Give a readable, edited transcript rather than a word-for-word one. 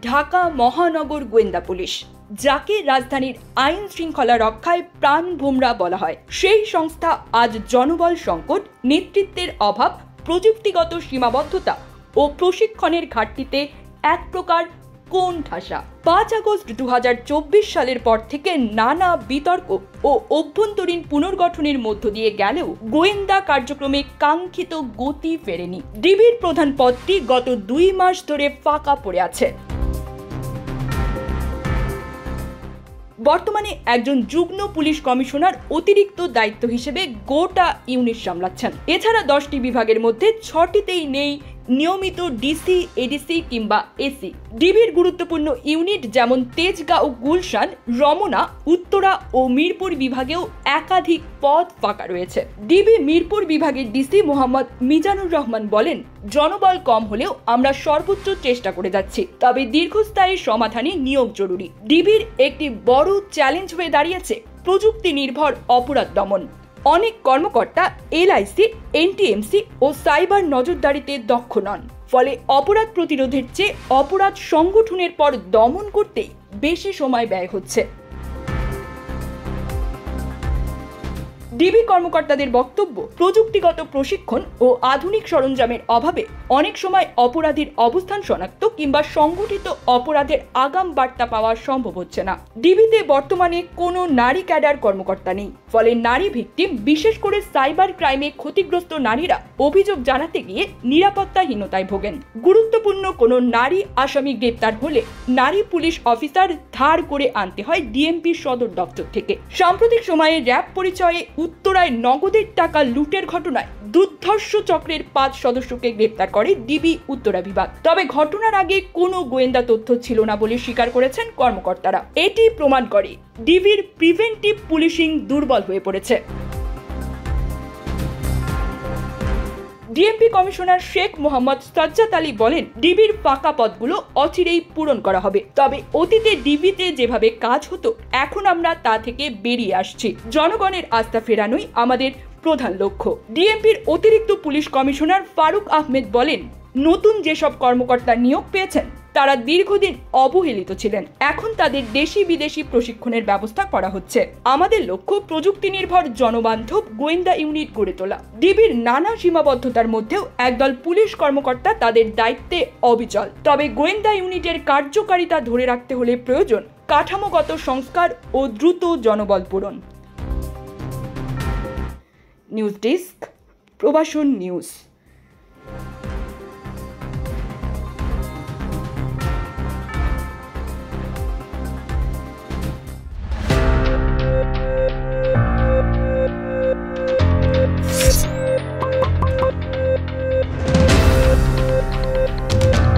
ঢাকা মহানগর গোয়েন্দা পুলিশ, যাকে রাজধানীর আইন শৃঙ্খলা রক্ষায় প্রাণভোমরা বলা হয়, সেই সংস্থা আজ জনবল সংকট, নেতৃত্বের অভাব, প্রযুক্তিগত সীমাবদ্ধতা ও প্রশিক্ষণের ঘাটতিতে এক প্রকার কোণঠাসা। 5 আগস্ট 2024 সালের পর থেকে নানা বিতর্ক ও অভ্যন্তরীণ পুনর্গঠনের মধ্য দিয়ে গেলেও গোয়েন্দা কার্যক্রমে কাঙ্ক্ষিত গতি ফেরেনি। ডিবির প্রধান পদটি গত 2 মাস ধরে ফাঁকা পড়ে আছে। বর্তমানে একজন যুগ্ম পুলিশ কমিশনার অতিরিক্ত দায়িত্ব হিসেবে গোটা ইউনিট সামলাচ্ছেন। এছাড়া 10টি বিভাগের মধ্যে 6টিতেই নেই নিয়মিত ডিসি, এডিসি কিংবা এসি। ডিবির গুরুত্বপূর্ণ ইউনিট যেমন তেজগাঁও ও গুলশান, রমনা, উত্তরা ও মিরপুর বিভাগেও একাধিক পদ ফাঁকা রয়েছে। ডিবি মিরপুর বিভাগের ডিসি মোহাম্মদ মিজানুর রহমান বলেন, জনবল কম হলেও আমরা সর্বোচ্চ চেষ্টা করে যাচ্ছি, তবে দীর্ঘস্থায়ী সমাধানে নিয়োগ জরুরি। ডিবির একটি বড় চ্যালেঞ্জ হয়ে দাঁড়িয়েছে প্রযুক্তি নির্ভর অপরাধ দমন। অনেক কর্মকর্তা এলআইসি, এনটিএমসি ও সাইবার নজরদারিতে দক্ষ নন, ফলে অপরাধ প্রতিরোধের চেয়ে অপরাধ সংগঠনের পর দমন করতেই বেশি সময় ব্যয় হচ্ছে। ডিবি কর্মকর্তাদের বক্তব্য, প্রযুক্তিগত প্রশিক্ষণ ও আধুনিক সরঞ্জামের অভাবে অনেক সময় অপরাধীর অবস্থান শনাক্ত কিংবা সংগঠিত অপরাধের আগাম বার্তা পাওয়া সম্ভব হচ্ছে না। ডিবিতে বর্তমানে কোনো নারী ক্যাডার কর্মকর্তা নেই, ফলে নারী ভিকটিম, বিশেষ করে সাইবার ক্রাইমে ক্ষতিগ্রস্ত নারীরা অভিযোগ জানাতে গিয়ে নিরাপত্তাহীনতায় ভোগেন। গুরুত্বপূর্ণ কোনো নারী আসামি গ্রেপ্তার হলে নারী পুলিশ অফিসার ধার করে আনতে হয় ডিএমপি সদর দপ্তর থেকে। সাম্প্রতিক সময়ে র্যাব পরিচয়ে উত্তরায় নগদের টাকা লুটের ঘটনায় দুর্ধর্ষ চক্রের 5 সদস্যকে গ্রেপ্তার করে ডিবি উত্তরা বিভাগ। তবে ঘটনার আগে কোনো গোয়েন্দা তথ্য ছিল না বলে স্বীকার করেছেন কর্মকর্তারা। এটি প্রমাণ করে ডিবির প্রিভেন্টিভ পুলিশিং দুর্বল হয়ে পড়েছে। ডিএমপি কমিশনার শেখ মোহাম্মদ সাজ্জাদ আলী বলেন, ডিবির ফাঁকা পদগুলো অচিরেই পূরণ করা হবে, তবে অতীতে ডিবিতে যেভাবে কাজ হতো এখন আমরা তা থেকে বেরিয়ে আসছি। জনগণের আস্থা ফেরানোই আমাদের প্রধান লক্ষ্য। ডিএমপির অতিরিক্ত পুলিশ কমিশনার ফারুক আহমেদ বলেন, নতুন যেসব কর্মকর্তা নিয়োগ পেয়েছেন তারা দীর্ঘদিন অবহেলিত ছিলেন, এখন তাদের দেশি বিদেশি প্রশিক্ষণের ব্যবস্থা করা হচ্ছে। আমাদের লক্ষ্য প্রযুক্তি নির্ভর জনবান্ধব গোয়েন্দা ইউনিট গড়ে তোলা। ডিবির নানা সীমাবদ্ধতার মধ্যেও একদল পুলিশ কর্মকর্তা তাদের দায়িত্বে অবিচল। তবে গোয়েন্দা ইউনিটের কার্যকারিতা ধরে রাখতে হলে প্রয়োজন কাঠামোগত সংস্কার ও দ্রুত জনবল পূরণ। নিউজ ডেস্ক, প্রবাসন নিউজ।